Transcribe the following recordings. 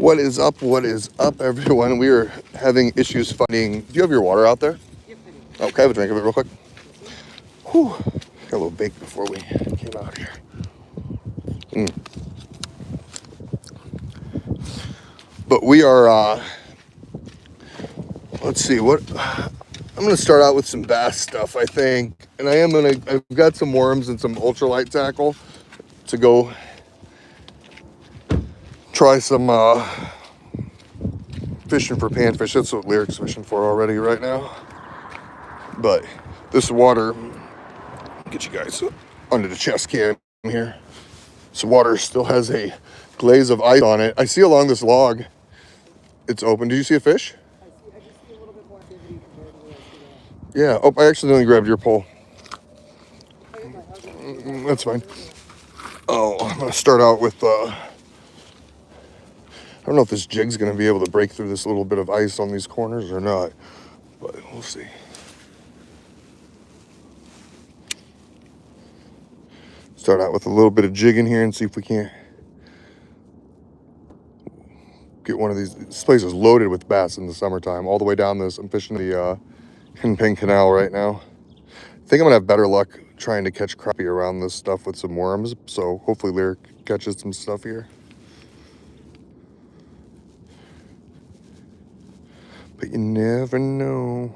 What is up? What is up, everyone? We are having issues finding. Do you have your water out there? Yep, I do. Okay, have a drink of it real quick. Whew. Got a little baked before we came out here. But we are, let's see, what, I'm going to start out with some bass stuff, I think. And I've got some worms and some ultralight tackle to go try some fishing for panfish. That's what Lyric's fishing for already right now. But this water, get you guys under the chest cam here. This water still has a glaze of ice on it. I see along this log, it's open. Did you see a fish? I just see a little bit more activity compared to the rest of the... Yeah. Oh, I accidentally grabbed your pole. Oh, you're fine. That's fine. Oh, I'm gonna start out with, I don't know if this jig's gonna be able to break through this little bit of ice on these corners or not, but we'll see. Start out with a little bit of jigging here and see if we can't get one of these. This place is loaded with bass in the summertime. All the way down this, I'm fishing the Hennepin Canal right now. I think I'm gonna have better luck trying to catch crappie around this stuff with some worms. So hopefully Lyric catches some stuff here. But you never know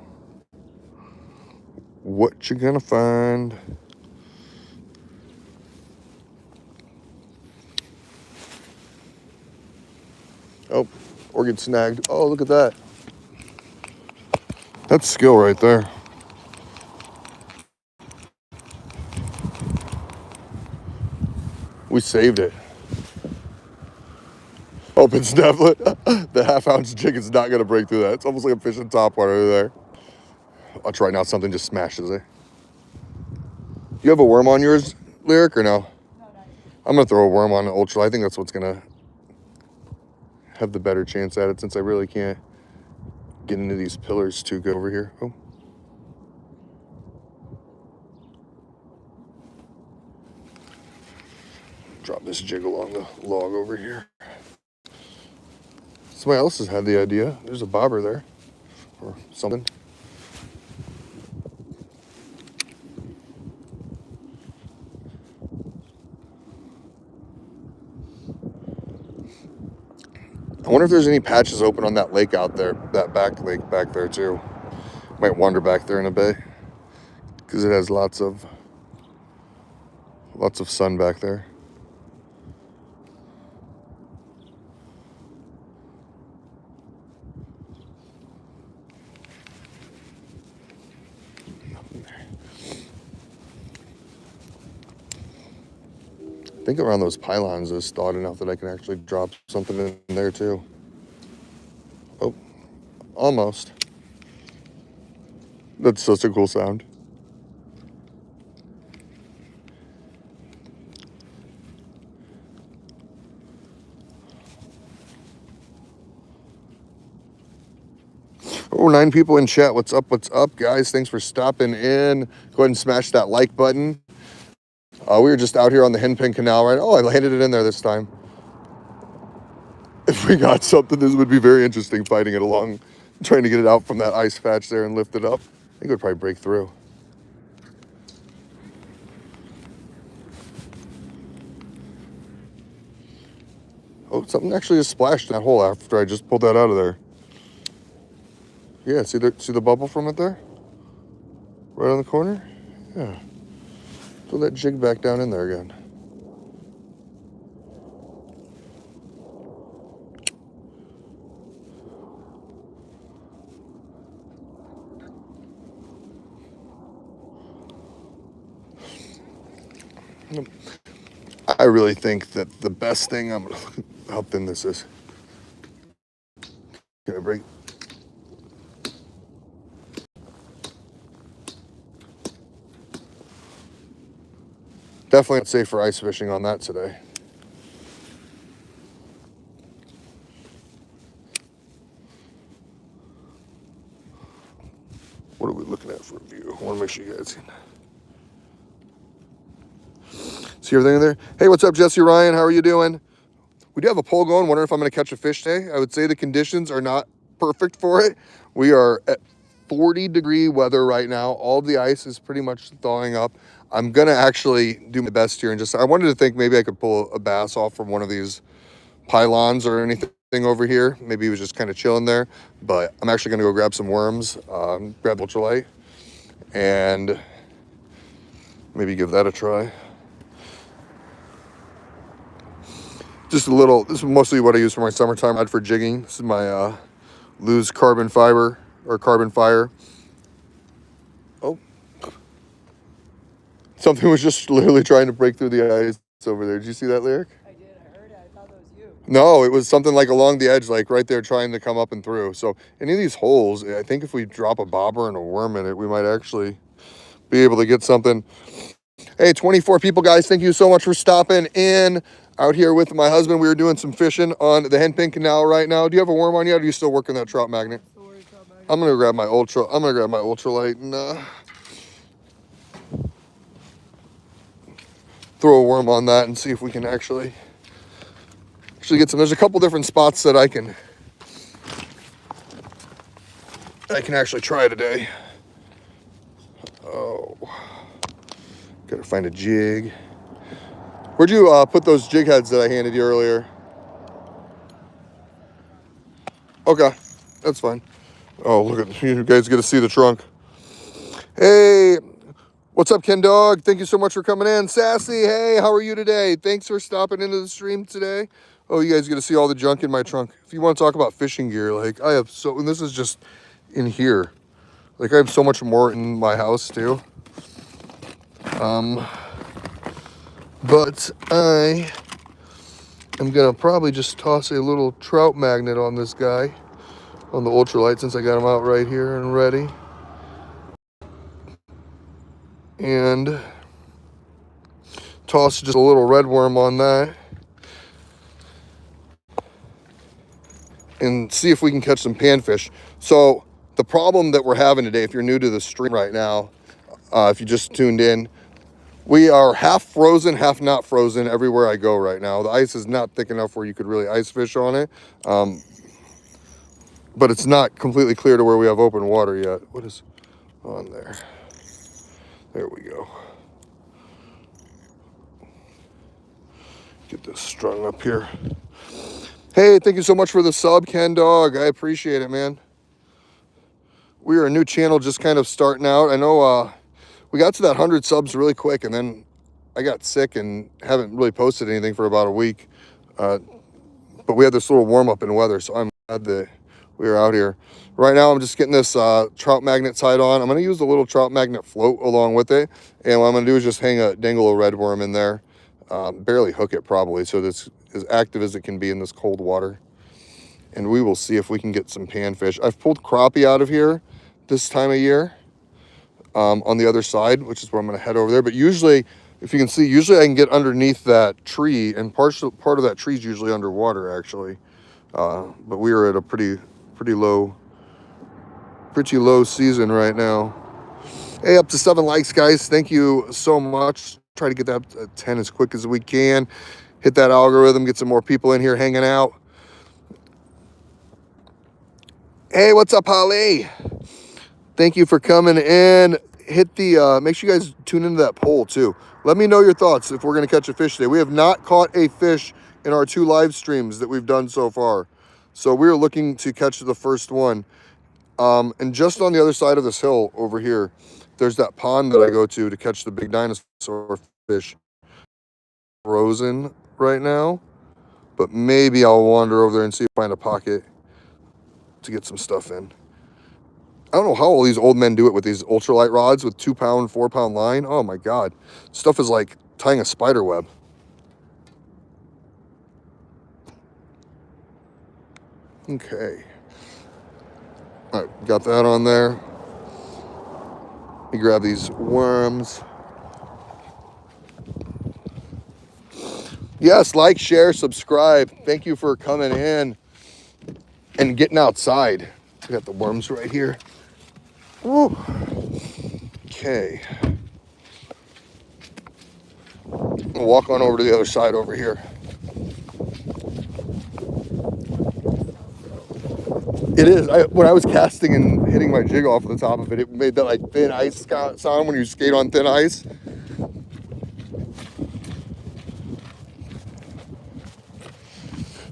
what you're gonna find. Oh, or get snagged. Oh, look at that. That's skill right there. We saved it. Oh, it's definitely, the half-ounce jig is not going to break through that. It's almost like I'm fishing top water there. Watch right now, something just smashes it. You have a worm on yours, Lyric, or no? No, not yet. I'm going to throw a worm on the ultra. I think that's what's going to have the better chance at it, since I really can't get into these pillars too good over here. Oh. Drop this jig along the log over here. Somebody else has had the idea. There's a bobber there, or something. I wonder if there's any patches open on that lake out there, that back lake back there too. Might wander back there in a bay, because it has lots of sun back there. I think around those pylons is thawed enough that I can actually drop something in there too. Oh, almost. That's such a cool sound. Oh, 9 people in chat. What's up, guys? Thanks for stopping in. Go ahead and smash that like button. We were just out here on the Hennepin Canal, right? Oh, I landed it in there this time. If we got something, this would be very interesting, fighting it along, trying to get it out from that ice patch there and lift it up. I think it would probably break through. Oh, something actually just splashed in that hole after I just pulled that out of there. Yeah, see the bubble from it there? Right on the corner? Yeah. Throw that jig back down in there again. I really think that the best thing, I'm gonna look how thin this is. Can I break? Definitely not safe for ice fishing on that today. What are we looking at for a view? I want to make sure you guys can see everything in there. Hey, what's up, Jesse Ryan? How are you doing? We do have a poll going. Wondering if I'm going to catch a fish today. I would say the conditions are not perfect for it. We are at 40-degree weather right now. All the ice is pretty much thawing up. I'm going to actually do my best here and just, I wanted to think maybe I could pull a bass off from one of these pylons or anything over here. Maybe he was just kind of chilling there, but I'm actually going to go grab some worms, grab ultralight, and maybe give that a try. Just a little, this is mostly what I use for my summertime rod for jigging. This is my loose carbon fiber or carbon fire. Oh, something was just literally trying to break through the ice over there. Did you see that, Lyric? I did. I heard it. I thought that was you. No, it was something like along the edge, like right there trying to come up and through. So any of these holes, I think if we drop a bobber and a worm in it, we might actually be able to get something. Hey, 24 people, guys. Thank you so much for stopping in. Out here with my husband, we were doing some fishing on the Hennepin Canal right now. Do you have a worm on yet, or are you still working that trout magnet? I'm gonna grab my ultralight and throw a worm on that and see if we can actually get some. There's a couple different spots that I can actually try today. Oh, gotta find a jig. Where'd you put those jig heads that I handed you earlier? Okay, that's fine. Oh, look at you guys get to see the trunk. Hey, what's up, Ken Dog? Thank you so much for coming in. Sassy, hey, how are you today? Thanks for stopping into the stream today. Oh, you guys get to see all the junk in my trunk. If you want to talk about fishing gear, like I have and this is just in here. Like I have so much more in my house too. But I am gonna probably just toss a little trout magnet on this guy, on the ultralight, since I got him out right here and ready. And toss just a little red worm on that. And see if we can catch some panfish. So the problem that we're having today, if you're new to the stream right now, if you just tuned in, we are half frozen, half not frozen everywhere I go right now. The ice is not thick enough where you could really ice fish on it. But it's not completely clear to where we have open water yet. What is on there? There we go. Get this strung up here. Hey, thank you so much for the sub, Ken Dog. I appreciate it, man. We are a new channel just kind of starting out. I know we got to that 100 subs really quick, and then I got sick and haven't really posted anything for about a week. But we had this little warm-up in weather, so I'm glad that we were out here. Right now, I'm just getting this trout magnet tied on. I'm going to use the little trout magnet float along with it, and what I'm going to do is just dangle a red worm in there. Barely hook it probably, so it's as active as it can be in this cold water. And we will see if we can get some panfish. I've pulled crappie out of here this time of year. On the other side, which is where I'm going to head over there. But usually, if you can see, usually I can get underneath that tree, and part of that tree is usually underwater, actually. But we are at a pretty low season right now. Hey, up to 7 likes, guys. Thank you so much. Try to get that at 10 as quick as we can. Hit that algorithm, get some more people in here hanging out. Hey, what's up, Holly? Thank you for coming in. Hit the, make sure you guys tune into that poll too. Let me know your thoughts if we're going to catch a fish today. We have not caught a fish in our 2 live streams that we've done so far. So we're looking to catch the first one. And just on the other side of this hill over here, there's that pond that I go to catch the big dinosaur fish. Frozen right now, but maybe I'll wander over there and see if I find a pocket to get some stuff in. I don't know how all these old men do it with these ultralight rods with 2-pound, 4-pound line. Oh my God. Stuff is like tying a spider web. Okay. All right, got that on there. Let me grab these worms. Yes, like, share, subscribe. Thank you for coming in and getting outside. I got the worms right here. Woo. Okay. I'll walk on over to the other side over here. It is. When I was casting and hitting my jig off the top of it, it made that like thin ice sound when you skate on thin ice.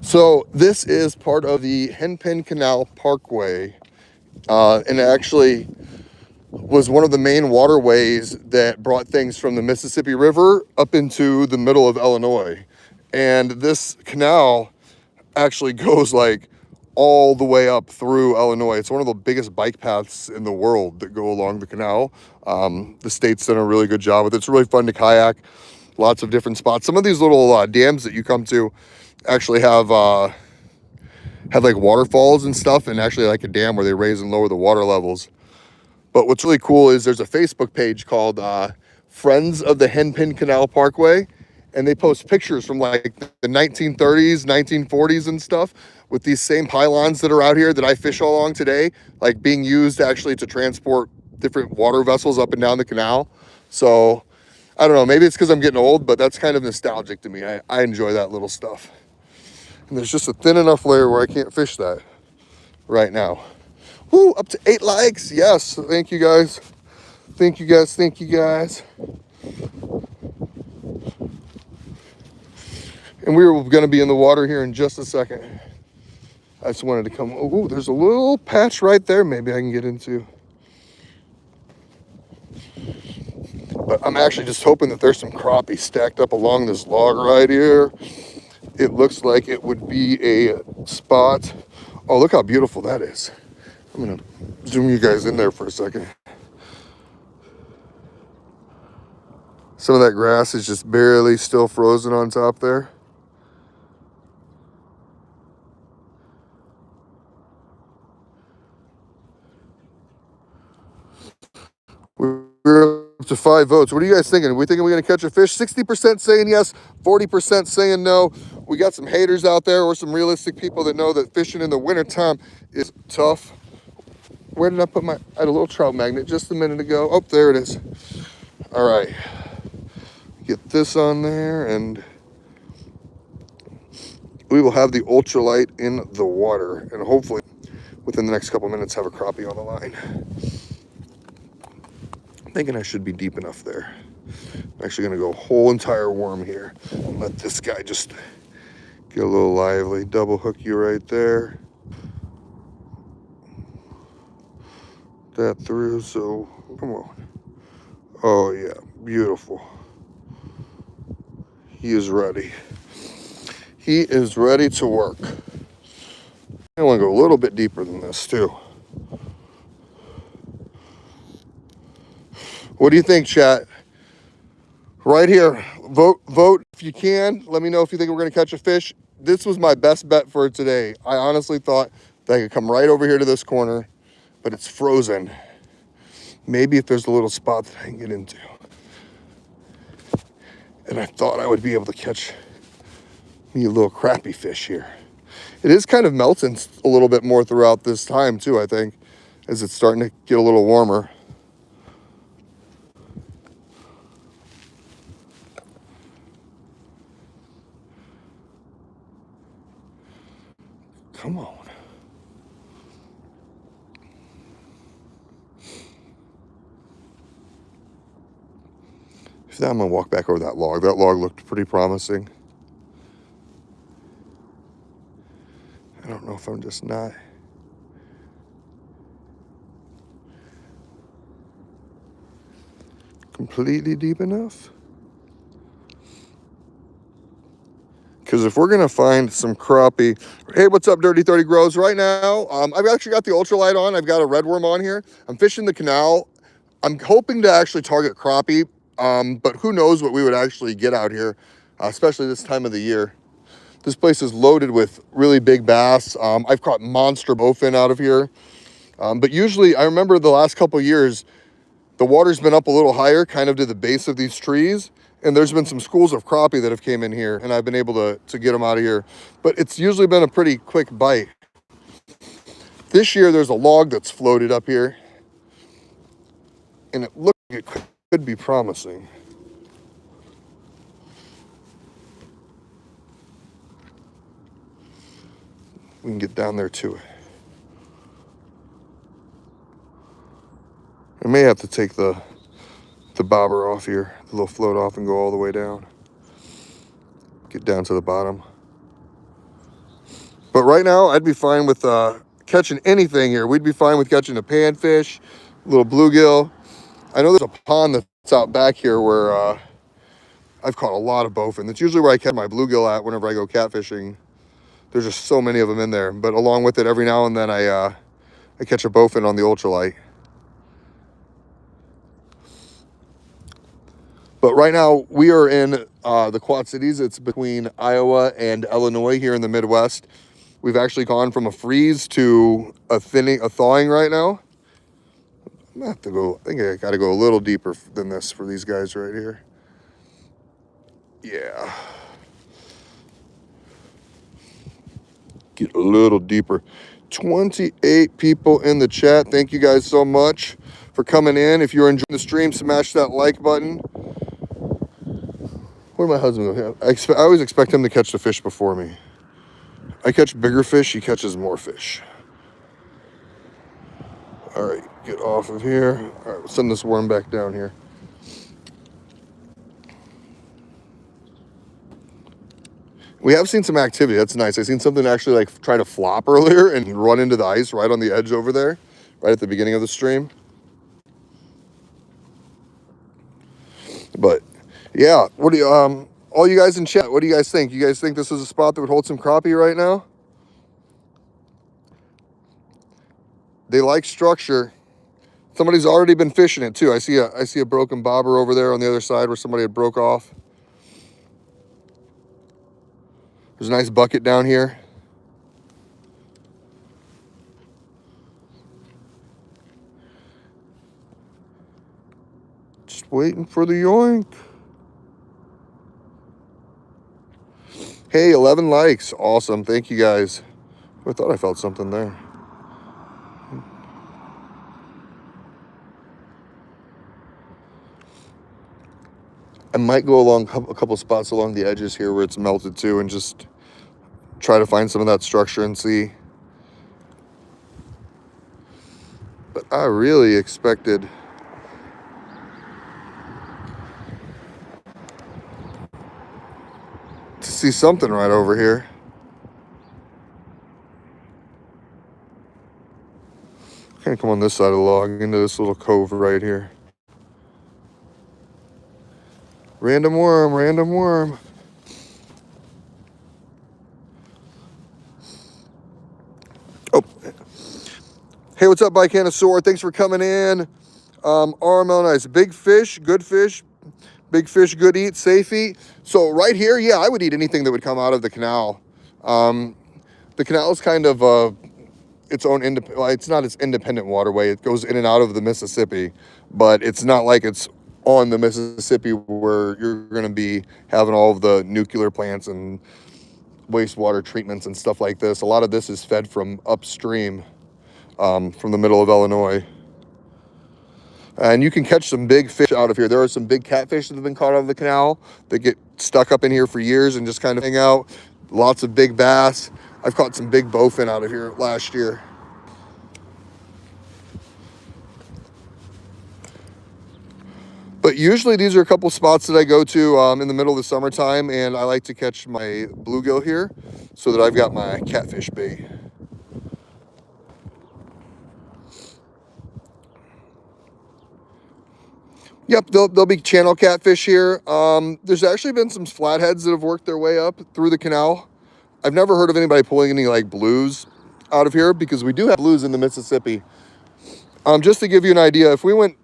So this is part of the Hennepin Canal Parkway, and it actually was one of the main waterways that brought things from the Mississippi River up into the middle of Illinois. And this canal actually goes like all the way up through Illinois. It's one of the biggest bike paths in the world that go along the canal. The state's done a really good job with it. It's really fun to kayak. Lots of different spots. Some of these little dams that you come to actually have like waterfalls and stuff, and actually like a dam where they raise and lower the water levels. But what's really cool is there's a Facebook page called Friends of the Hennepin Canal Parkway, and they post pictures from like the 1930s, 1940s and stuff with these same pylons that are out here that I fish along today, like being used actually to transport different water vessels up and down the canal. So I don't know, maybe it's because I'm getting old, but that's kind of nostalgic to me. I enjoy that little stuff. And there's just a thin enough layer where I can't fish that right now. Woo, up to 8 likes. Yes, thank you guys. Thank you guys, thank you guys. And we're gonna be in the water here in just a second. I just wanted to come, oh, there's a little patch right there maybe I can get into. But I'm actually just hoping that there's some crappie stacked up along this log right here. It looks like it would be a spot. Oh, look how beautiful that is. I'm gonna zoom you guys in there for a second. Some of that grass is just barely still frozen on top there. We're up to 5 votes. What are you guys thinking? Are we thinking we're going to catch a fish? 60% saying yes, 40% saying no. We got some haters out there or some realistic people that know that fishing in the wintertime is tough. Where did I put my, I had a little trout magnet just a minute ago. Oh, there it is. All right. Get this on there and we will have the ultralight in the water and hopefully within the next couple minutes have a crappie on the line. I'm thinking I should be deep enough there. I'm actually gonna go whole entire worm here and let this guy just get a little lively. Double hook you right there. That through, so come on. Oh yeah, beautiful. He is ready. He is ready to work. I want to go a little bit deeper than this too. What do you think, chat? Right here, vote if you can. Let me know if you think we're going to catch a fish. This was my best bet for today. I honestly thought that I could come right over here to this corner, but it's frozen. Maybe if there's a little spot that I can get into. And I thought I would be able to catch me a little crappie fish here. It is kind of melting a little bit more throughout this time too, I think, as it's starting to get a little warmer. Come on. Now I'm gonna walk back over that log. That log looked pretty promising. I don't know if I'm just not completely deep enough. Because if we're gonna find some crappie, hey, what's up, Dirty 30 Grows? Right now, I've actually got the ultralight on. I've got a red worm on here. I'm fishing the canal. I'm hoping to actually target crappie, but who knows what we would actually get out here, especially this time of the year. This place is loaded with really big bass. I've caught monster bowfin out of here. But usually, I remember the last couple years, the water's been up a little higher, kind of to the base of these trees. And there's been some schools of crappie that have came in here, and I've been able to get them out of here. But it's usually been a pretty quick bite. This year, there's a log that's floated up here. And it looks like it could be promising. We can get down there to it. may have to take the bobber off here, the little float off, and go all the way down. Get down to the bottom. But right now, I'd be fine with catching anything here. We'd be fine with catching a panfish, a little bluegill. I know there's a pond that's out back here where I've caught a lot of bowfin. That's usually where I catch my bluegill at whenever I go catfishing. There's just so many of them in there. But along with it, every now and then I catch a bowfin on the ultralight. But right now, we are in the Quad Cities. It's between Iowa and Illinois here in the Midwest. We've actually gone from a freeze to a thawing right now. I'm gonna have to go, I think I gotta go a little deeper than this for these guys right here. Yeah. Get a little deeper. 28 people in the chat. Thank you guys so much for coming in. If you're enjoying the stream, smash that like button. Where'd my husband go? I always expect him to catch the fish before me. I catch bigger fish, he catches more fish. All right, get off of here. All right, we'll send this worm back down here. We have seen some activity. That's nice. I seen something actually like try to flop earlier and run into the ice right on the edge over there, right at the beginning of the stream. But yeah, what do you all you guys in chat, what do you guys think? You guys think this is a spot that would hold some crappie right now? They like structure. Somebody's already been fishing it too. I see a broken bobber over there on the other side where somebody had broke off. There's a nice bucket down here. Just waiting for the yoink. Hey, 11 likes. Awesome. Thank you guys. I thought I felt something there. I might go along a couple spots along the edges here where it's melted too and just try to find some of that structure and see. But I really expected to see something right over here. I'm gonna come on this side of the log into this little cove right here. Random worm, random worm. Oh, hey, what's up, Bicanosaur? Thanks for coming in. RML nice. Big fish, good fish. Big fish, good eat, safe eat. So right here, yeah, I would eat anything that would come out of the canal. The canal is kind of its own well, it's not its independent waterway. It goes in and out of the Mississippi, but it's not like it's on the Mississippi where you're going to be having all of the nuclear plants and wastewater treatments and stuff like this. A lot of this is fed from upstream, from the middle of Illinois. And you can catch some big fish out of here. There are some big catfish that have been caught out of the canal that get stuck up in here for years and just kind of hang out. Lots of big bass. I've caught some big bowfin out of here last year. But usually these are a couple spots that I go to in the middle of the summertime, and I like to catch my bluegill here so that I've got my catfish bait. Yep, there'll be channel catfish here. There's actually been some flatheads that have worked their way up through the canal. I've never heard of anybody pulling any like blues out of here because we do have blues in the Mississippi. Just to give you an idea, if we went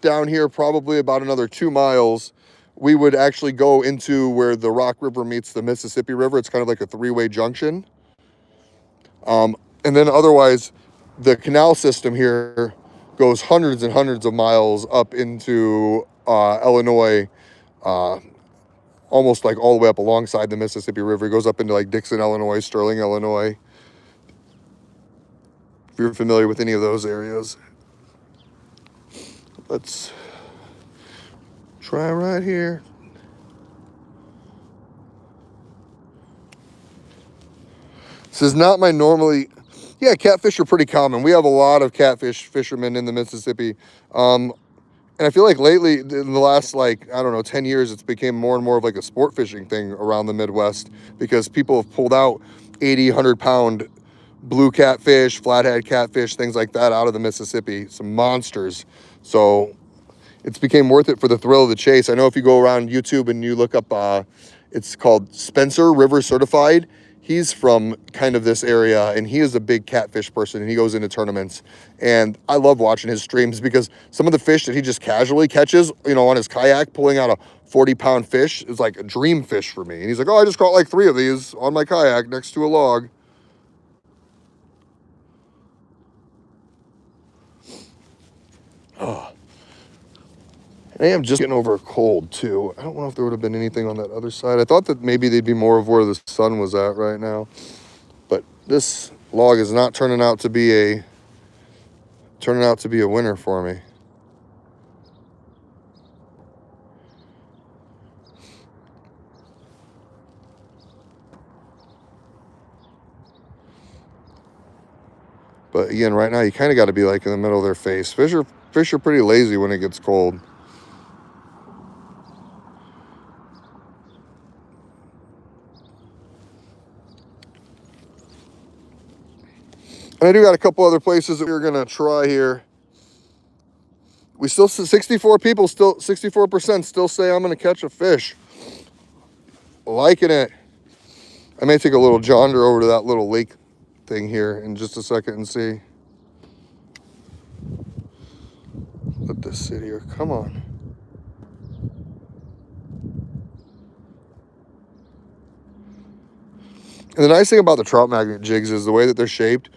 down here probably about another 2 miles, we would actually go into where the Rock River meets the Mississippi River. It's kind of like a three-way junction. And then otherwise, the canal system here goes hundreds and hundreds of miles up into Illinois, almost like all the way up alongside the Mississippi River. It goes up into like Dixon, Illinois, Sterling, Illinois. If you're familiar with any of those areas. Let's try right here. This is not my normally Yeah, catfish are pretty common. We have a lot of catfish fishermen in the Mississippi. And I feel like lately, in the last, like, I don't know, 10 years, it's became more and more of like a sport fishing thing around the Midwest because people have pulled out 80, 100-pound blue catfish, flathead catfish, things like that out of the Mississippi, some monsters. So it's became worth it for the thrill of the chase. I know if you go around YouTube and you look up, it's called Spencer River Certified. He's from kind of this area, and he is a big catfish person, and he goes into tournaments. And I love watching his streams because some of the fish that he just casually catches, you know, on his kayak, pulling out a 40-pound fish is like a dream fish for me. And he's like, oh, I just caught like 3 of these on my kayak next to a log. Oh. I am just getting over a cold too. I don't know if there would have been anything on that other side. I thought that maybe they'd be more of where the sun was at right now. But this log is not turning out to be a winner for me. But again, right now you kind of got to be like in the middle of their face. Fish are pretty lazy when it gets cold. And I do got a couple other places that we're gonna try here. We still 64 people, still 64% still say I'm gonna catch a fish. Liking it. I may take a little jaunder over to that little lake thing here in just a second and see. Let this sit here. Come on. And the nice thing about the trout magnet jigs is the way that they're shaped,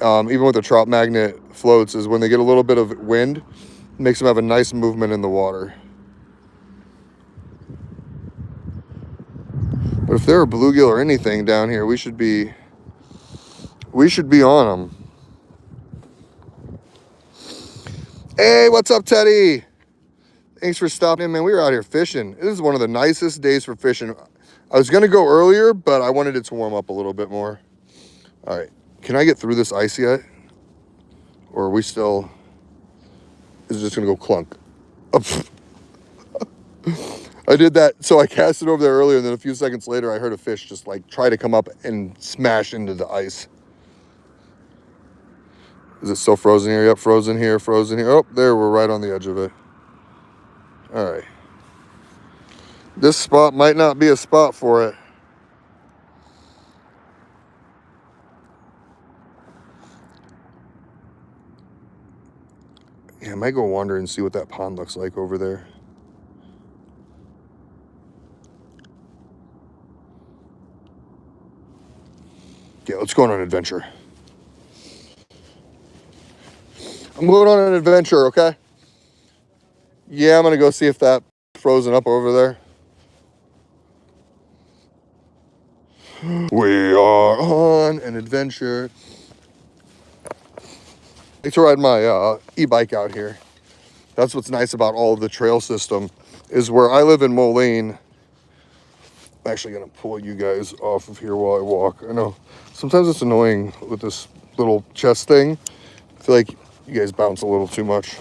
even with the trout magnet floats, is when they get a little bit of wind, it makes them have a nice movement in the water. But if there are bluegill or anything down here, we should be on them. Hey, what's up, Teddy? Thanks for stopping in, man. We were out here fishing. This is one of the nicest days for fishing. I was gonna go earlier, but I wanted it to warm up a little bit more. All right, can I get through this ice yet? Or are we still, is it just gonna go clunk? I did that, so I cast it over there earlier, and then a few seconds later, I heard a fish just like try to come up and smash into the ice. Is it still frozen here? Yep, frozen here, frozen here. Oh, there, we're right on the edge of it. All right. This spot might not be a spot for it. Yeah, I might go wander and see what that pond looks like over there. Yeah, let's go on an adventure. I'm going on an adventure, okay? Yeah, I'm gonna go see if that frozen up over there. We are on an adventure. I like to ride my e-bike out here. That's what's nice about all of the trail system, is where I live in Moline. I'm actually gonna pull you guys off of here while I walk. I know sometimes it's annoying with this little chest thing. I feel like you guys bounce a little too much.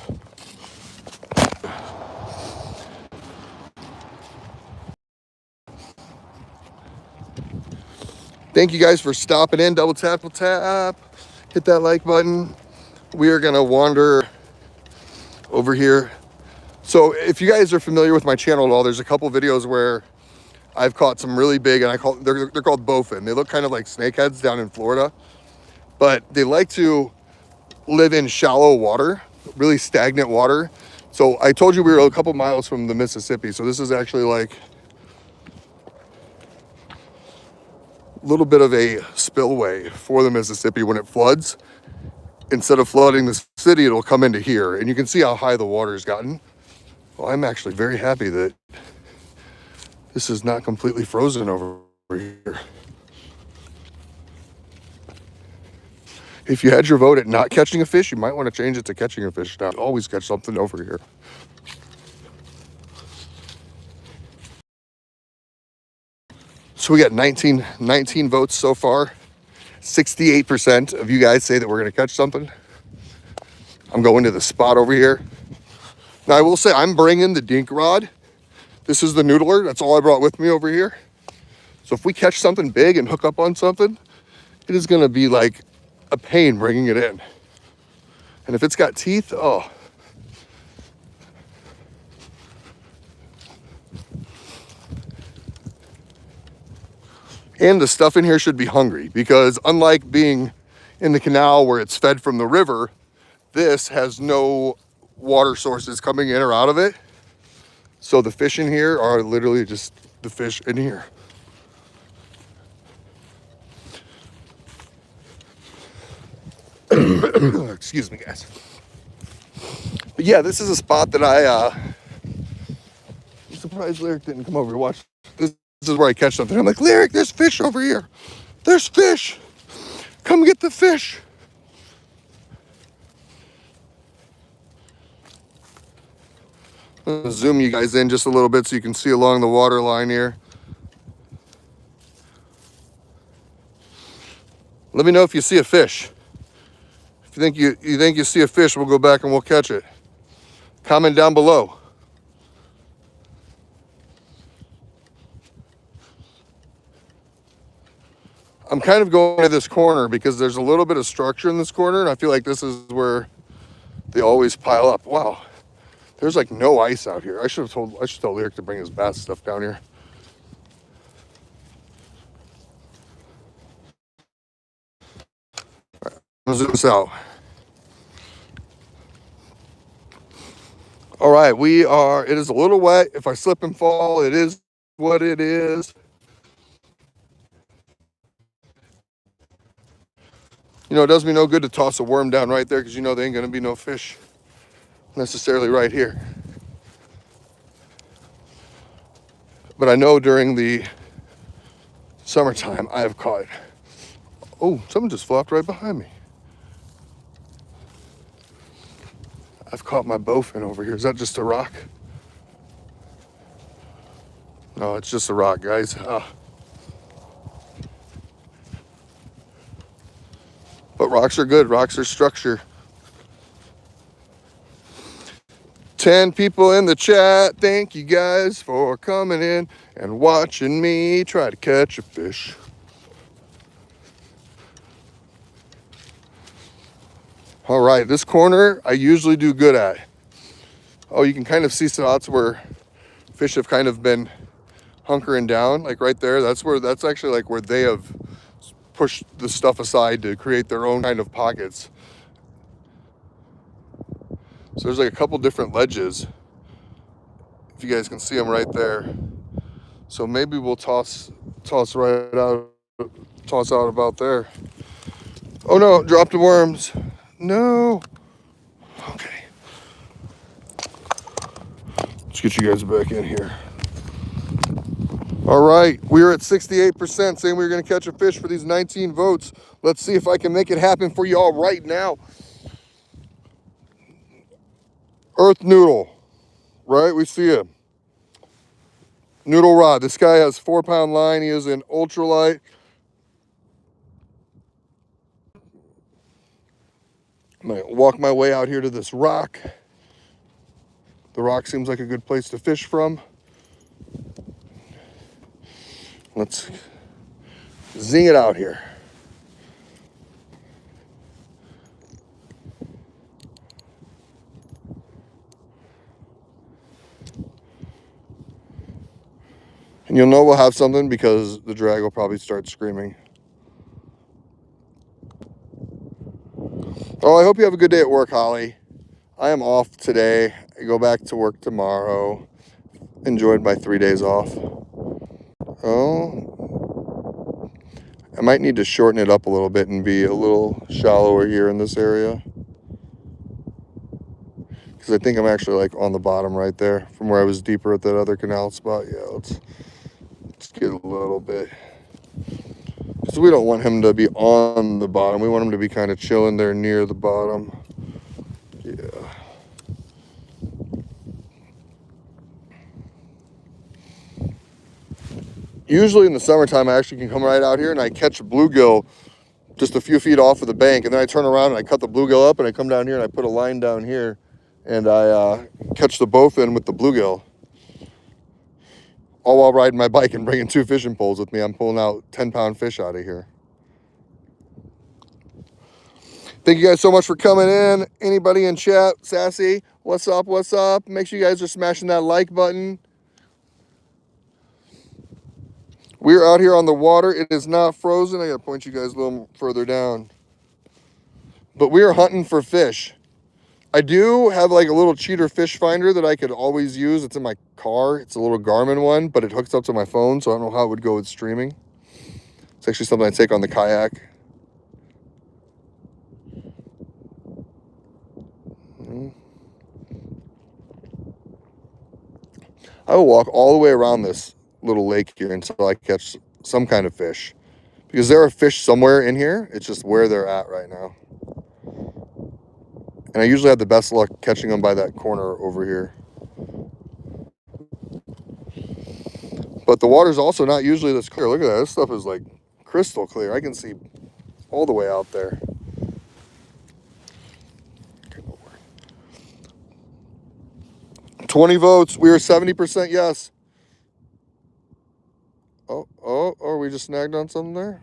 Thank you guys for stopping in. Double tap, hit that like button. We are gonna wander over here. So if you guys are familiar with my channel at all, there's a couple videos where I've caught some really big, and they're called bowfin. They look kind of like snakeheads down in Florida, but they like to live in shallow water, really stagnant water. So I told you we were a couple miles from the Mississippi. So this is actually like a little bit of a spillway for the Mississippi. When it floods, instead of flooding the city, it'll come into here, and you can see how high the water's gotten. Well, I'm actually very happy that this is not completely frozen over here. If you had your vote at not catching a fish, you might want to change it to catching a fish now. Always catch something over here. So we got 19 votes so far. 68% of you guys say that we're gonna catch something. I'm going to the spot over here. Now I will say I'm bringing the dink rod. This is the noodler. That's all I brought with me over here. So if we catch something big and hook up on something, it is gonna be like a pain bringing it in. And if it's got teeth, oh. And the stuff in here should be hungry, because unlike being in the canal where it's fed from the river, this has no water sources coming in or out of it. So the fish in here are literally just the fish in here. Excuse me, guys. But yeah, this is a spot that I'm surprised Lyric didn't come over to watch. This is where I catch something. I'm like, Lyric, there's fish over here. There's fish. Come get the fish. I'm gonna zoom you guys in just a little bit so you can see along the water line here. Let me know if you see a fish. If you think you see a fish, we'll go back and we'll catch it. Comment down below. I'm kind of going to this corner because there's a little bit of structure in this corner, and I feel like this is where they always pile up. Wow, there's like no ice out here. I should tell Lyric to bring his bass stuff down here. All right, I'm gonna zoom this out. All right, it is a little wet. If I slip and fall, it is what it is. You know, it does me no good to toss a worm down right there because you know there ain't gonna be no fish necessarily right here. But I know during the summertime I have caught. Oh, someone just flopped right behind me. I've caught my bowfin over here. Is that just a rock? No, it's just a rock, guys. But rocks are good. Rocks are structure. 10 people in the chat. Thank you guys for coming in and watching me try to catch a fish. All right, this corner I usually do good at. Oh, you can kind of see spots where fish have kind of been hunkering down, like right there. That's actually like where they have pushed the stuff aside to create their own kind of pockets. So there's like a couple different ledges. If you guys can see them right there. So maybe we'll toss out about there. Oh no, dropped the worms. No. Okay. Let's get you guys back in here. All right, we're at 68%, saying we're gonna catch a fish for these 19 votes. Let's see if I can make it happen for y'all right now. Earth noodle, right? We see him. Noodle rod. This guy has 4-pound line. He is an ultralight. I'm gonna walk my way out here to this rock. The rock seems like a good place to fish from. Let's zing it out here. And you'll know we'll have something because the drag will probably start screaming. Oh, I hope you have a good day at work, Holly. I am off today. I go back to work tomorrow. Enjoyed my 3 days off. Oh, I might need to shorten it up a little bit and be a little shallower here in this area. Because I think I'm actually like on the bottom right there from where I was deeper at that other canal spot. Yeah, let's get a little bit. Because we don't want him to be on the bottom. We want him to be kind of chilling there near the bottom. Yeah. Usually in the summertime, I actually can come right out here and I catch a bluegill just a few feet off of the bank, and then I turn around and I cut the bluegill up, and I come down here and I put a line down here, and I catch the bowfin with the bluegill, all while riding my bike and bringing 2 fishing poles with me. I'm pulling out 10-pound fish out of here. Thank you guys so much for coming in. Anybody in chat, Sassy, what's up, what's up? Make sure you guys are smashing that like button. We're out here on the water. It is not frozen. I gotta point you guys a little further down. But we are hunting for fish. I do have like a little cheater fish finder that I could always use. It's in my car. It's a little Garmin one, but it hooks up to my phone, so I don't know how it would go with streaming. It's actually something I take on the kayak. I will walk all the way around this little lake here until I catch some kind of fish. Because there are fish somewhere in here. It's just where they're at right now. And I usually have the best luck catching them by that corner over here. But the water's also not usually this clear. Look at that. This stuff is like crystal clear. I can see all the way out there. 20 votes. We are 70% yes. Oh, we just snagged on something there?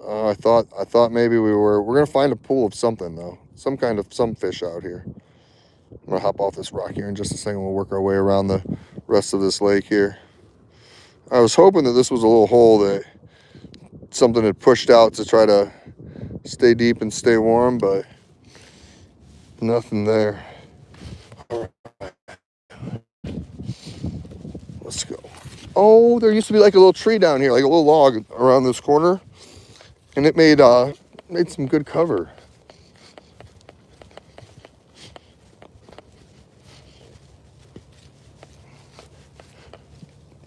I thought maybe we're gonna find a pool of something though. Some fish out here. I'm gonna hop off this rock here in just a second. We'll work our way around the rest of this lake here. I was hoping that this was a little hole that something had pushed out to try to stay deep and stay warm, but nothing there. All right. Let's go. Oh, there used to be like a little tree down here, like a little log around this corner, and it made some good cover.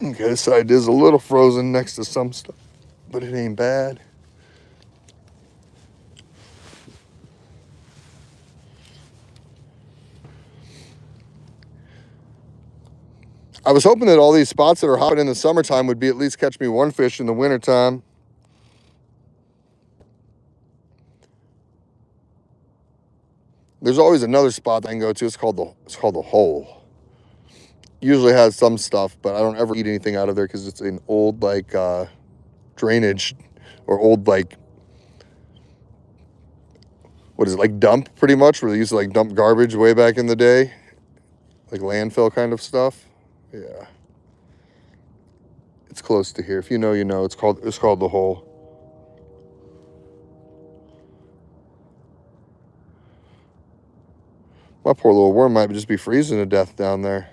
Okay, this side is a little frozen next to some stuff, but it ain't bad. I was hoping that all these spots that are hopping in the summertime would be at least catch me one fish in the wintertime. There's always another spot I can go to. It's called the Hole. Usually has some stuff, but I don't ever eat anything out of there because it's an old like drainage or old like, what is it, like dump pretty much, where they used to like dump garbage way back in the day, like landfill kind of stuff. Yeah, it's close to here. If you know, you know. It's called the Hole. My poor little worm might just be freezing to death down there.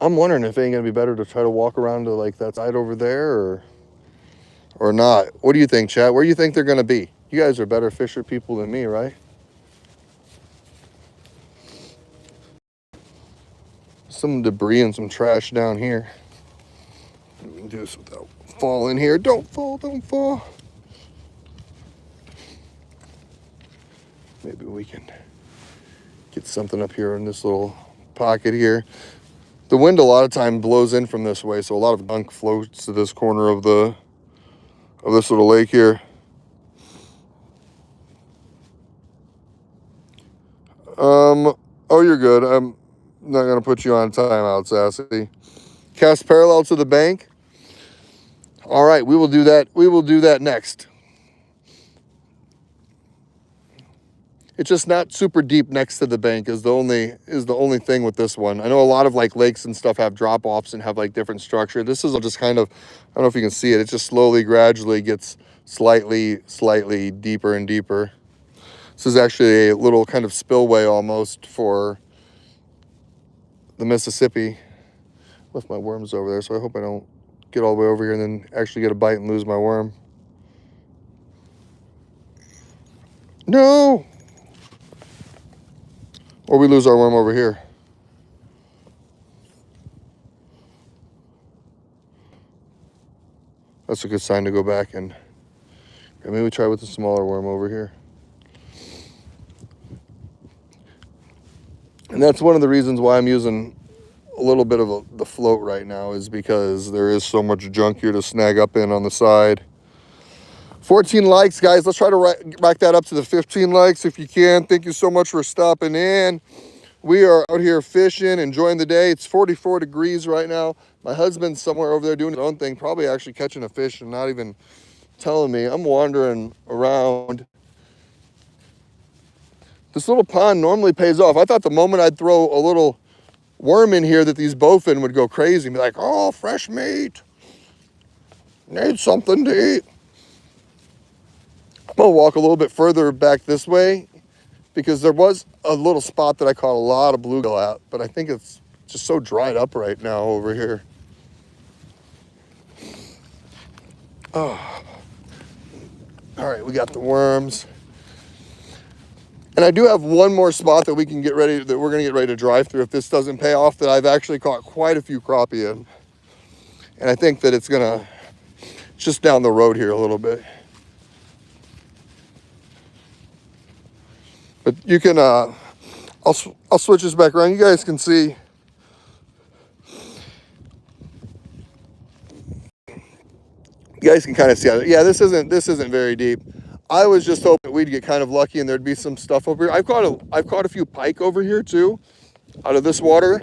I'm wondering if it ain't gonna be better to try to walk around to like that side over there or not. What do you think, chat? Where do you think they're gonna be? You guys are better fisher people than me, right? Some debris and some trash down here. Let me do this without falling here. Don't fall, don't fall. Maybe we can get something up here in this little pocket here. The wind a lot of time blows in from this way, so a lot of gunk floats to this corner of this little lake here. Oh, you're good. I'm not gonna put you on timeout, Sassy. Cast parallel to the bank. All right, we will do that. We will do that next. It's just not super deep next to the bank is the only thing with this one. I know a lot of like lakes and stuff have drop offs and have like different structure. This is just kind of, I don't know if you can see it. It just slowly, gradually gets slightly deeper and deeper. This is actually a little kind of spillway almost for the Mississippi. Left my worms over there, so I hope I don't get all the way over here and then actually get a bite and lose my worm. No! Or we lose our worm over here. that's a good sign to go back and maybe try with the smaller worm over here. And that's one of the reasons why I'm using a little bit of the float right now, is because there is so much junk here to snag up in on the side. 14 likes, guys. Let's try to rack that up to the 15 likes if you can. Thank you so much for stopping in. We are out here fishing, enjoying the day. It's 44 degrees right now. My husband's somewhere over there doing his own thing, probably actually catching a fish and not even telling me. I'm wandering around. This little pond normally pays off. I thought the moment I'd throw a little worm in here that these bowfin would go crazy and be like, oh, fresh meat. Need something to eat. I'm gonna walk a little bit further back this way because there was a little spot that I caught a lot of bluegill at, but I think it's just so dried up right now over here. Oh. All right, we got the worms. And I do have one more spot that we're gonna get ready to drive through if this doesn't pay off, that I've actually caught quite a few crappie in. And I think that it's just down the road here a little bit. But you can, I'll switch this back around. You guys can see. You guys can kind of see how, yeah, this isn't very deep. I was just hoping we'd get kind of lucky and there'd be some stuff over here. I've caught a few pike over here too, out of this water.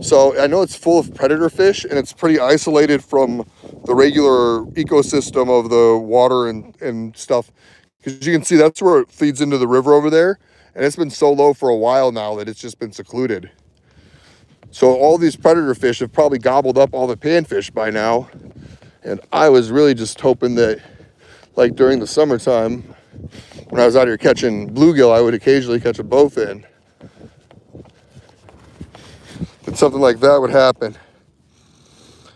So I know it's full of predator fish and it's pretty isolated from the regular ecosystem of the water and stuff. Because you can see that's where it feeds into the river over there. And it's been so low for a while now that it's just been secluded. So all these predator fish have probably gobbled up all the panfish by now. And I was really just hoping that, like during the summertime, when I was out here catching bluegill, I would occasionally catch a bowfin. That something like that would happen.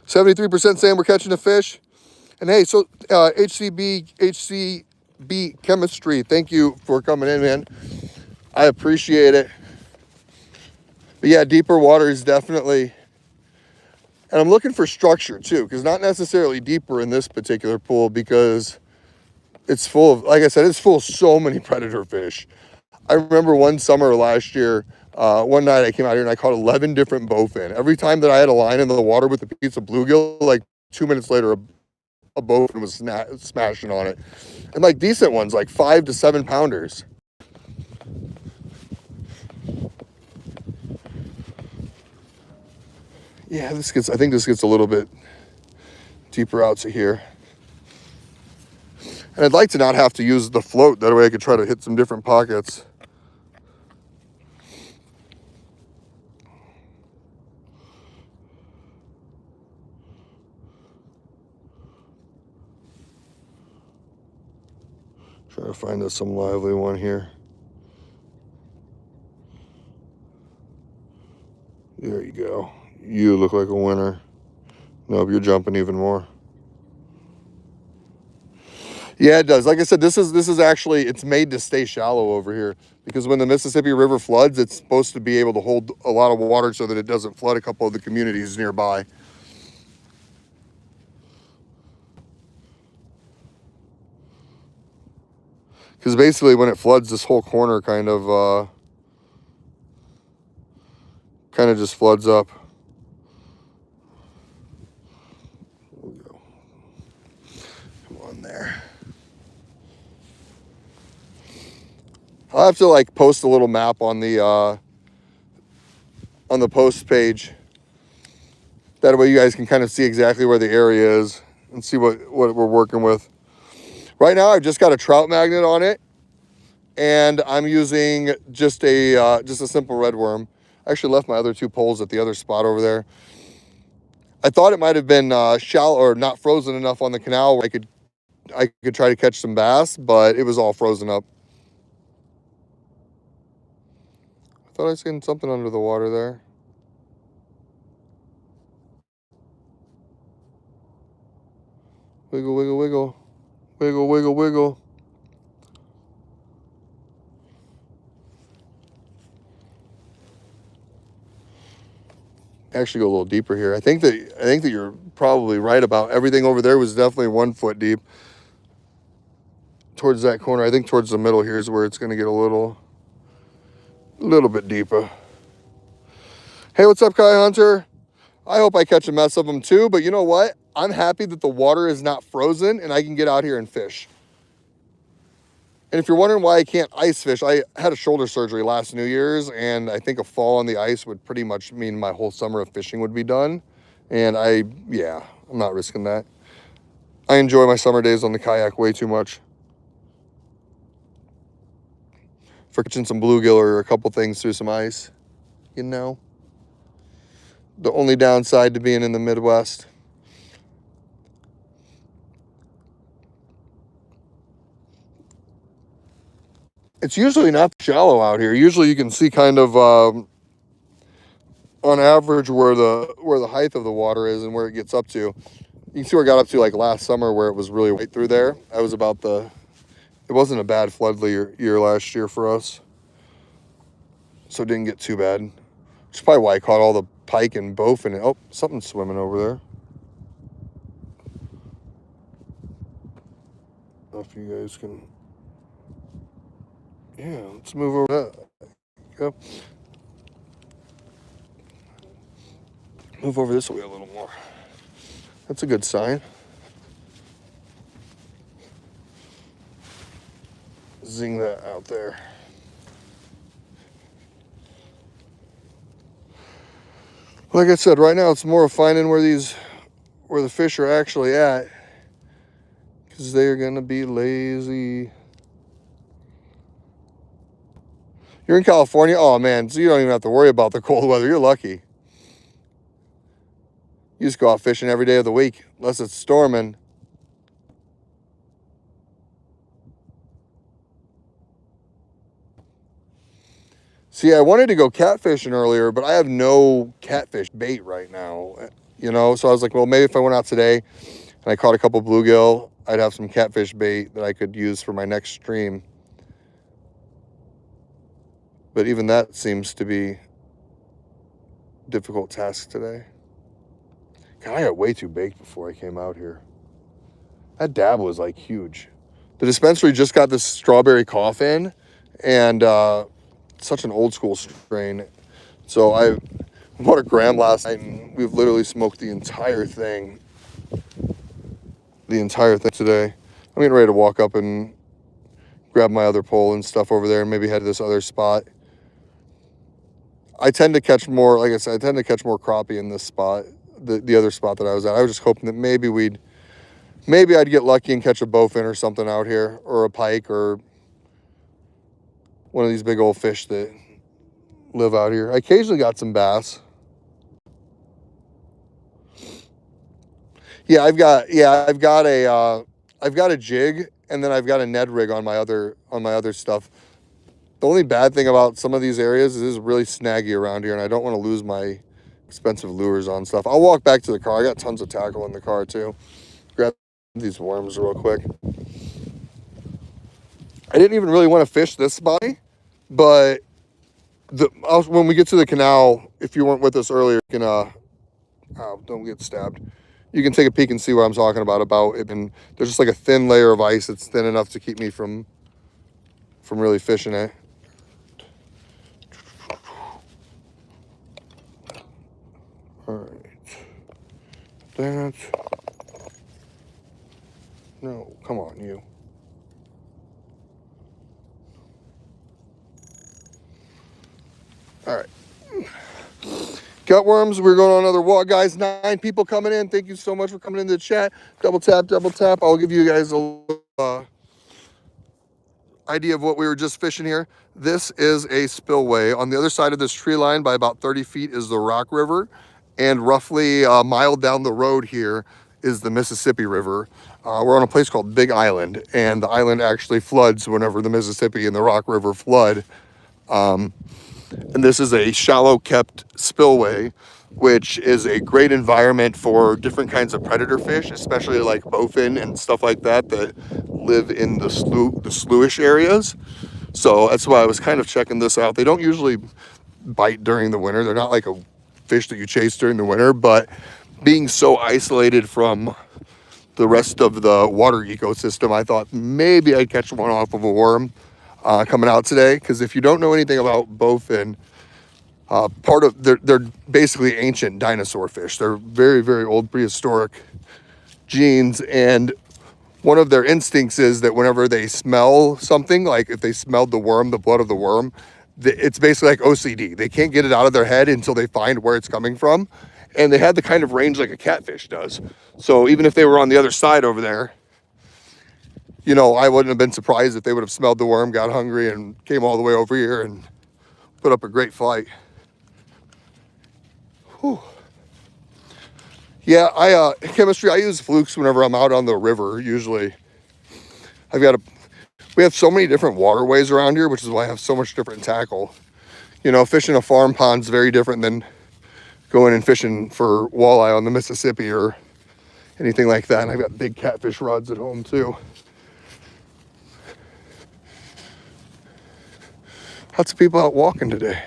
73% saying we're catching a fish. And hey, so HCB Chemistry, thank you for coming in, man. I appreciate it. But yeah, deeper water is definitely, and I'm looking for structure too, because not necessarily deeper in this particular pool, because it's full of, like I said, it's full of so many predator fish. I remember one summer last year, one night I came out here and I caught 11 different bowfin. Every time that I had a line in the water with a piece of bluegill, like 2 minutes later, a bowfin was smashing on it. And like decent ones, like 5 to 7 pounders. Yeah, I think this gets a little bit deeper out to here. And I'd like to not have to use the float. That way I could try to hit some different pockets. Try to find some lively one here. There you go. You look like a winner. Nope, you're jumping even more. Yeah, it does. Like I said, this is actually, it's made to stay shallow over here, because when the Mississippi River floods, it's supposed to be able to hold a lot of water so that it doesn't flood a couple of the communities nearby. Because basically when it floods, this whole corner kind of just floods up. There we go. Come on there. I'll have to like post a little map on the post page. That way you guys can kind of see exactly where the area is and see what we're working with. Right now I've just got a trout magnet on it, and I'm using just a simple red worm. I actually left my other 2 poles at the other spot over there. I thought it might have been shallow or not frozen enough on the canal where I could try to catch some bass, but it was all frozen up. I thought I seen something under the water there. Wiggle, wiggle, wiggle. Wiggle, wiggle, wiggle. actually go a little deeper here. I think that you're probably right about everything over there was definitely 1 foot deep. Towards that corner, I think towards the middle here is where it's going to get a little bit deeper. Hey, what's up, Kai Hunter? I hope I catch a mess of them too, but you know what? I'm happy that the water is not frozen and I can get out here and fish. And if you're wondering why I can't ice fish, I had a shoulder surgery last New Year's, and I think a fall on the ice would pretty much mean my whole summer of fishing would be done. And I'm not risking that. I enjoy my summer days on the kayak way too much. For catching some bluegill or a couple things through some ice, you know. The only downside to being in the Midwest. It's usually not shallow out here. Usually you can see kind of on average where the height of the water is and where it gets up to. You can see where it got up to like last summer where it was really white through there. That was about it wasn't a bad flood year last year for us. So it didn't get too bad. Which is probably why I caught all the pike and bowfin. Oh, something's swimming over there. I don't know if you guys can. Yeah, let's move over that. Go. Move over this way a little more. That's a good sign. Zing that out there. Like I said, right now it's more of finding where the fish are actually at, because they are gonna be lazy. You're in California? Oh man, so you don't even have to worry about the cold weather. You're lucky. You just go out fishing every day of the week, unless it's storming. See, I wanted to go catfishing earlier, but I have no catfish bait right now, you know? So I was like, well, maybe if I went out today and I caught a couple bluegill, I'd have some catfish bait that I could use for my next stream. But even that seems to be a difficult task today. God, I got way too baked before I came out here. That dab was like huge. The dispensary just got this strawberry coffin, and such an old school strain. So I bought a gram last night, and we've literally smoked the entire thing today. I'm getting ready to walk up and grab my other pole and stuff over there and maybe head to this other spot. I tend to catch more, like I said, crappie in this spot, the other spot that I was at. I was just hoping that maybe I'd get lucky and catch a bowfin or something out here, or a pike, or one of these big old fish that live out here. I occasionally got some bass. Yeah, I've got a jig, and then I've got a Ned rig on my other stuff. The only bad thing about some of these areas is it's really snaggy around here, and I don't want to lose my expensive lures on stuff. I'll walk back to the car. I got tons of tackle in the car too. Grab these worms real quick. I didn't even really want to fish this spot, but when we get to the canal, if you weren't with us earlier, you can don't get stabbed. You can take a peek and see what I'm talking about it. And there's just like a thin layer of ice that's thin enough to keep me from really fishing it. All right. No, come on, you. All right. Gutworms, we're going on another walk, guys. 9 people coming in. Thank you so much for coming into the chat. Double tap. I'll give you guys a little idea of what we were just fishing here. This is a spillway. On the other side of this tree line by about 30 feet is the Rock River, and roughly a mile down the road here is the Mississippi River. We're on a place called Big Island, and the island actually floods whenever the Mississippi and the Rock River flood. And this is a shallow kept spillway, which is a great environment for different kinds of predator fish, especially like bowfin and stuff like that live in the sloughish areas. So that's why I was kind of checking this out. They don't usually bite during the winter. They're not like a fish that you chase during the winter, but being so isolated from the rest of the water ecosystem, I thought maybe I'd catch one off of a worm coming out today. Because if you don't know anything about bowfin, they're basically ancient dinosaur fish. They're very, very old prehistoric genes, and one of their instincts is that whenever they smell something, like if they smelled the worm, the blood of the worm, it's basically like OCD. They can't get it out of their head until they find where it's coming from. And they had the kind of range like a catfish does. So even if they were on the other side over there, you know, I wouldn't have been surprised if they would have smelled the worm, got hungry, and came all the way over here and put up a great fight. Whew. Yeah, chemistry, I use flukes whenever I'm out on the river, usually. We have so many different waterways around here, which is why I have so much different tackle. You know, fishing a farm pond's very different than going and fishing for walleye on the Mississippi or anything like that. And I've got big catfish rods at home too. Lots of people out walking today.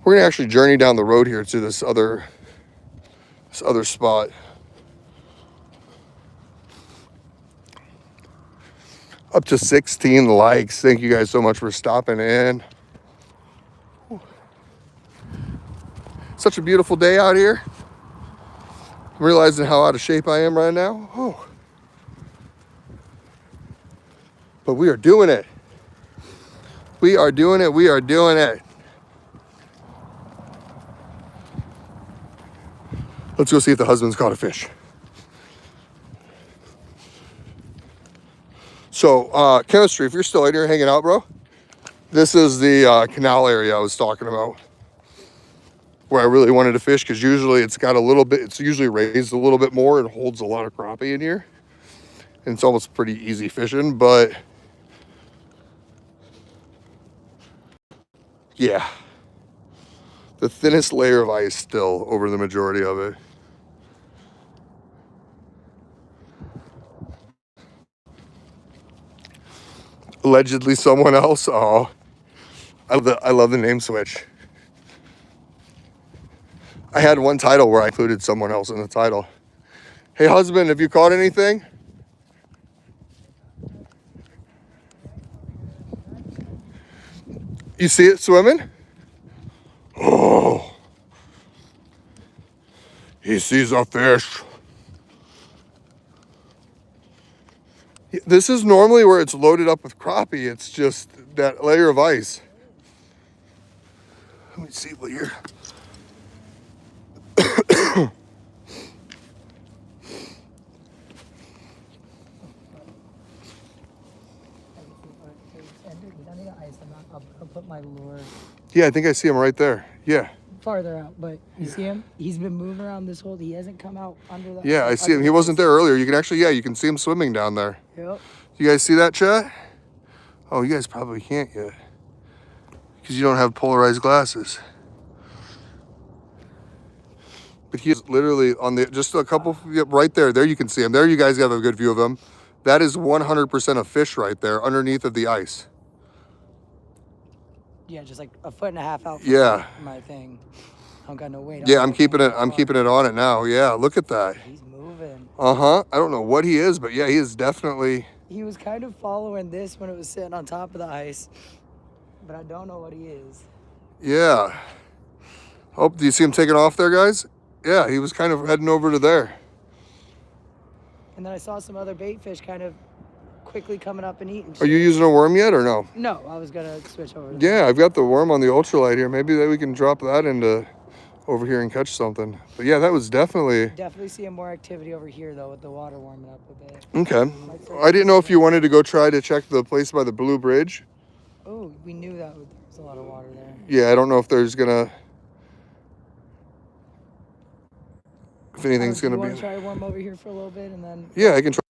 We're gonna actually journey down the road here to this other spot. Up to 16 likes. Thank you guys so much for stopping in. Such a beautiful day out here. I'm realizing how out of shape I am right now. Oh. But we are doing it. We are doing it. We are doing it. Let's go see if the husband's caught a fish. So, chemistry, if you're still in here hanging out, bro, this is the canal area I was talking about, where I really wanted to fish, because usually it's usually raised a little bit more and holds a lot of crappie in here. And it's almost pretty easy fishing, but yeah, the thinnest layer of ice still over the majority of it. Allegedly someone else. Oh, I love the name switch. I had one title where I included someone else in the title. Hey husband, have you caught anything? You see it swimming? Oh, he sees a fish. This is normally where it's loaded up with crappie. It's just that layer of ice. Let me see what you're... I'll put my lure Yeah, I think I see him right there. Yeah. farther out, but you see him? He's been moving around this hole. He hasn't come out under that. Yeah, I see him. He wasn't there earlier. You can actually, you can see him swimming down there. Yep. You guys see that, chat? Oh, you guys probably can't yet, because you don't have polarized glasses. But he's literally on just a couple, right there. There you can see him. There you guys have a good view of him. That is 100% a fish right there underneath of the ice. Yeah, just like a foot and a half out from my thing. I don't got no weight. Yeah, I'm keeping it on it now. Yeah, look at that. He's moving. Uh-huh. I don't know what he is, but yeah, he is definitely... He was kind of following this when it was sitting on top of the ice, but I don't know what he is. Yeah. Oh, do you see him taking off there, guys? Yeah, he was kind of heading over to there. And then I saw some other bait fish kind of quickly coming up and eating. Are you using a worm yet or no? No, I was gonna switch over. Yeah, I've got the worm on the ultralight here. Maybe that we can drop that into over here and catch something. But yeah, that was definitely seeing more activity over here though, with the water warming up a bit. Okay. I didn't know if you wanted to go try to check the place by the Blue Bridge. Oh, we knew that there's a lot of water there. Yeah, I don't know if there's gonna... If anything's gonna be... You want to try a worm over here for a little bit and then... Yeah, I can try.